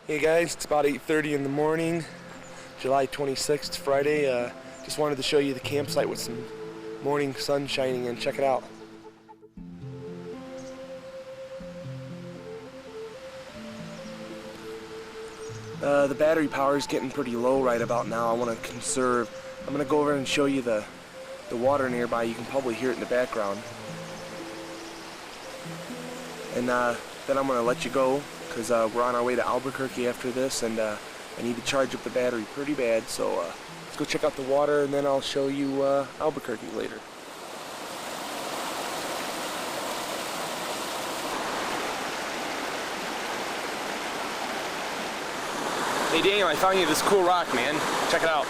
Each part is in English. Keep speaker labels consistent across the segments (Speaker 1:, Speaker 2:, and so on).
Speaker 1: Hey guys, it's about 8:30 in the morning, July 26th, Friday. Just wanted to show you the campsite with some morning sun shining in. Check it out. The battery power is getting pretty low right about now. I want to conserve. I'm going to go over and show you the water nearby. You can probably hear it in the background. And then I'm going to let you go, because we're on our way to Albuquerque after this, and I need to charge up the battery pretty bad, so let's go check out the water, and then I'll show you Albuquerque later. Hey Daniel, I found you this cool rock, man. Check it out.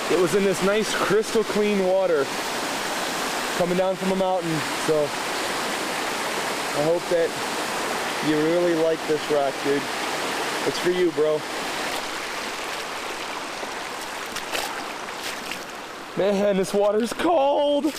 Speaker 1: It was in this nice crystal clean water coming down from a mountain, so I hope that you really like this rock, dude. It's for you, bro. Man, this water's cold.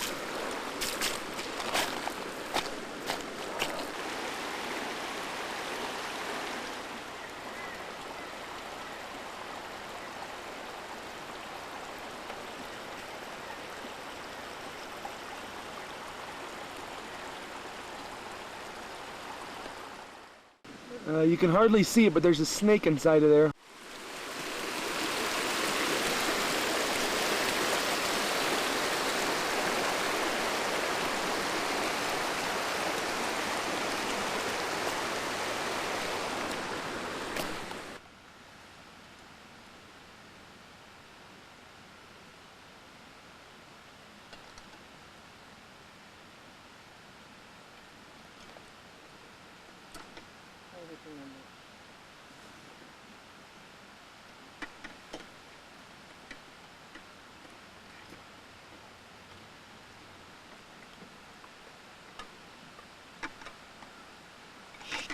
Speaker 1: You can hardly see it, but there's a snake inside of there.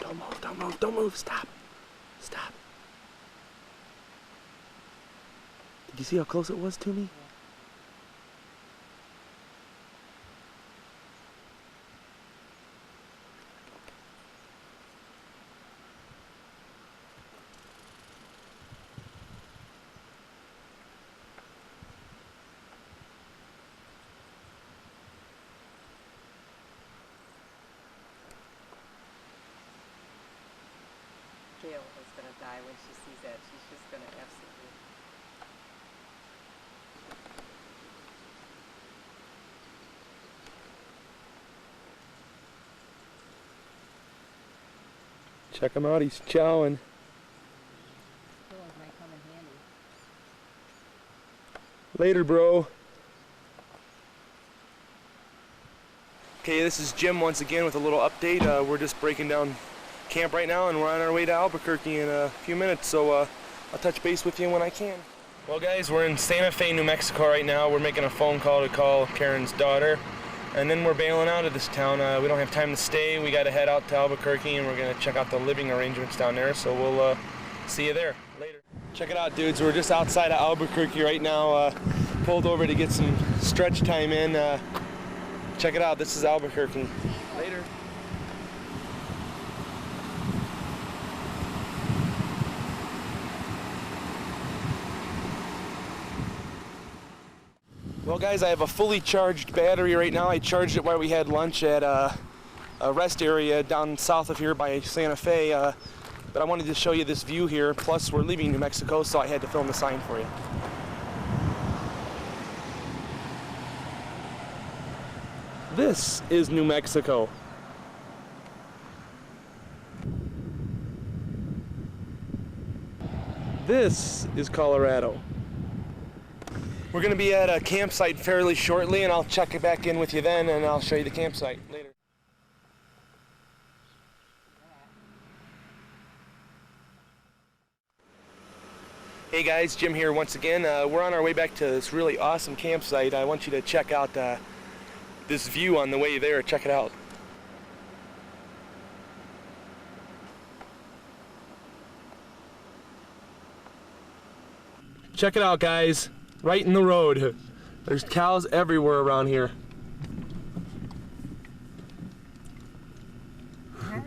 Speaker 1: Don't move, don't move, don't move, stop. Stop. Did you see how close it was to me?
Speaker 2: Gail is going to die when she sees that. She's just going to absolutely...
Speaker 1: Check him out, he's chowing.
Speaker 2: Might come in handy.
Speaker 1: Later, bro. Okay, this is Jim once again with a little update. We're just breaking down camp right now, and we're on our way to Albuquerque in a few minutes, so I'll touch base with you when I can. Well guys, we're in Santa Fe, New Mexico right now. We're making a phone call to call Karen's daughter, and then we're bailing out of this town. We don't have time to stay. We got to head out to Albuquerque, and we're going to check out the living arrangements down there, so we'll see you there later. Check it out, dudes. We're just outside of Albuquerque right now. Pulled over to get some stretch time in. Check it out. This is Albuquerque. Later. Well guys, I have a fully charged battery right now. I charged it while we had lunch at a rest area down south of here by Santa Fe. But I wanted to show you this view here. Plus we're leaving New Mexico, so I had to film the sign for you. This is New Mexico. This is Colorado. We're going to be at a campsite fairly shortly, and I'll check it back in with you then, and I'll show you the campsite later. Hey guys, Jim here once again. We're on our way back to this really awesome campsite. I want you to check out this view on the way there. Check it out. Check it out, guys. Right in the road. There's cows everywhere around here.
Speaker 2: Hi.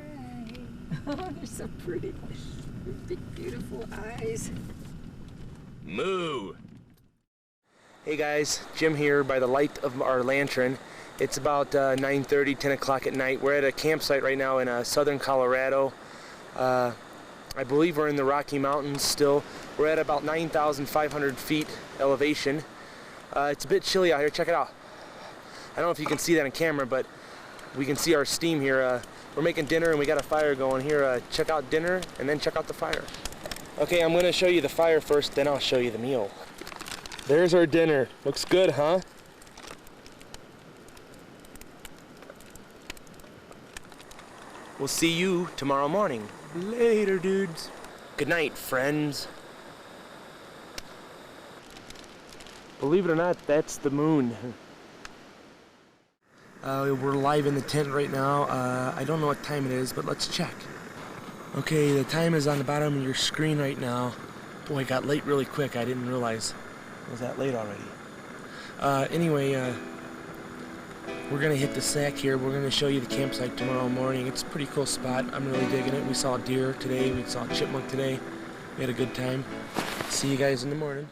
Speaker 2: Oh, they're so pretty. Big, beautiful eyes.
Speaker 1: Moo! Hey guys, Jim here by the light of our lantern. It's about 9:30, 10 o'clock at night. We're at a campsite right now in southern Colorado. I believe we're in the Rocky Mountains still. We're at about 9,500 feet elevation. It's a bit chilly out here. Check it out. I don't know if you can see that on camera, but we can see our steam here. We're making dinner and we got a fire going here. Check out dinner and then check out the fire. Okay, I'm gonna show you the fire first, then I'll show you the meal. There's our dinner. Looks good, huh? We'll see you tomorrow morning. Later, dudes. Good night, friends. Believe it or not, that's the moon. We're live in the tent right now. I don't know what time it is, but let's check. Okay, the time is on the bottom of your screen right now. Boy, it got late really quick. I didn't realize it was that late already. Anyway, we're gonna hit the sack here. We're gonna show you the campsite tomorrow morning. It's a pretty cool spot. I'm really digging it. We saw deer today. We saw chipmunk today. We had a good time. See you guys in the morning.